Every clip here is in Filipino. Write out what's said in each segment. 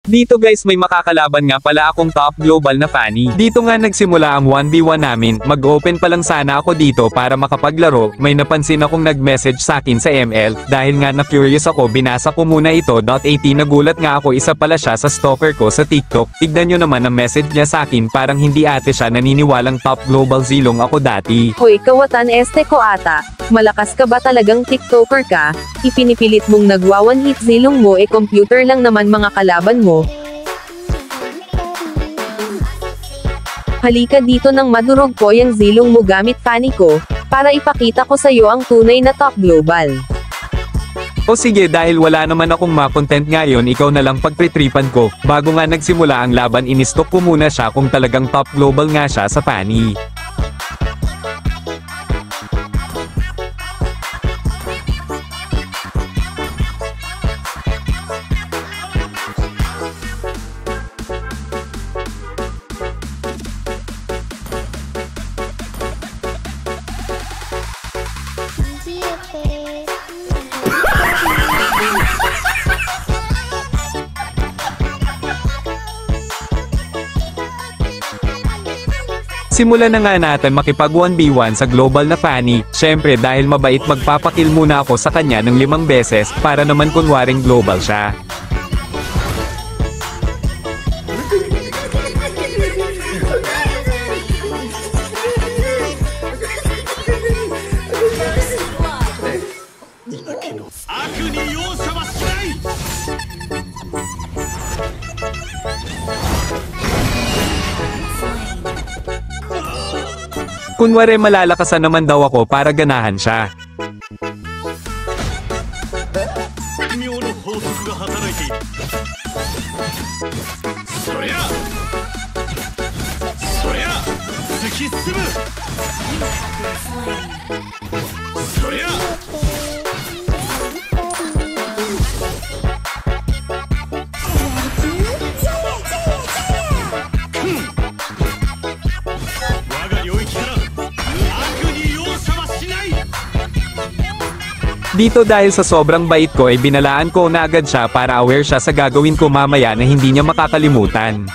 Dito guys may makakalaban nga pala akong top global na Fanny. Dito nga nagsimula ang 1v1 namin, mag-open pa lang sana ako dito para makapaglaro, may napansin akong nag-message sa akin sa ML, dahil nga na-curious ako binasa ko muna ito. .at nagulat nga ako isa pala siya sa stalker ko sa TikTok. Tignan nyo naman ang message niya sa akin, parang hindi ate siya naniniwalang top global zilong ako dati. Hoy kawatan este ko ata, malakas ka ba talagang TikToker ka? Ipinipilit mong nagwa-one hit zilong mo computer lang naman mga kalaban mo. Halika dito nang madurog ko yung zilong mo gamit Fanny ko, para ipakita ko sa'yo ang tunay na top global. O sige dahil wala naman akong ma-content ngayon ikaw na lang pagtritripan ko. Bago nga nagsimula ang laban inistok ko muna siya kung talagang top global nga siya sa Fanny. Simulan na nga natin makipag 1v1 sa global na Fanny. Syempre dahil mabait magpapakil muna ako sa kanya ng 5 beses para naman kunwaring global siya. Kunwari malalakasan naman daw ako para ganahan siya. Dito dahil sa sobrang bait ko ay binalaan ko na agad siya para aware siya sa gagawin ko mamaya na hindi niya makakalimutan.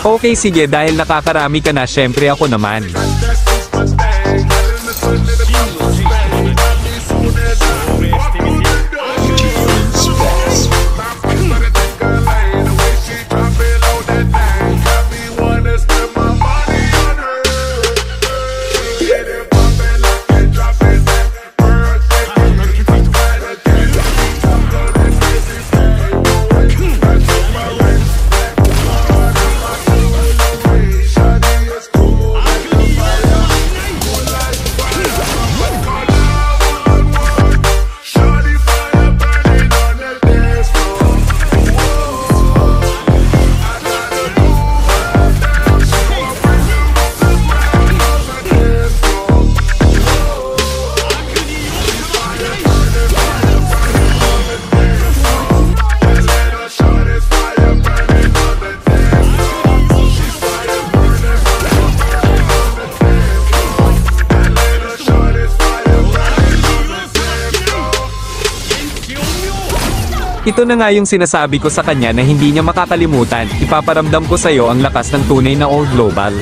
Okay sige dahil nakakarami ka na syempre ako naman. Ito na nga yung sinasabi ko sa kanya na hindi niya makakalimutan, ipaparamdam ko sa'yo ang lakas ng tunay na all global.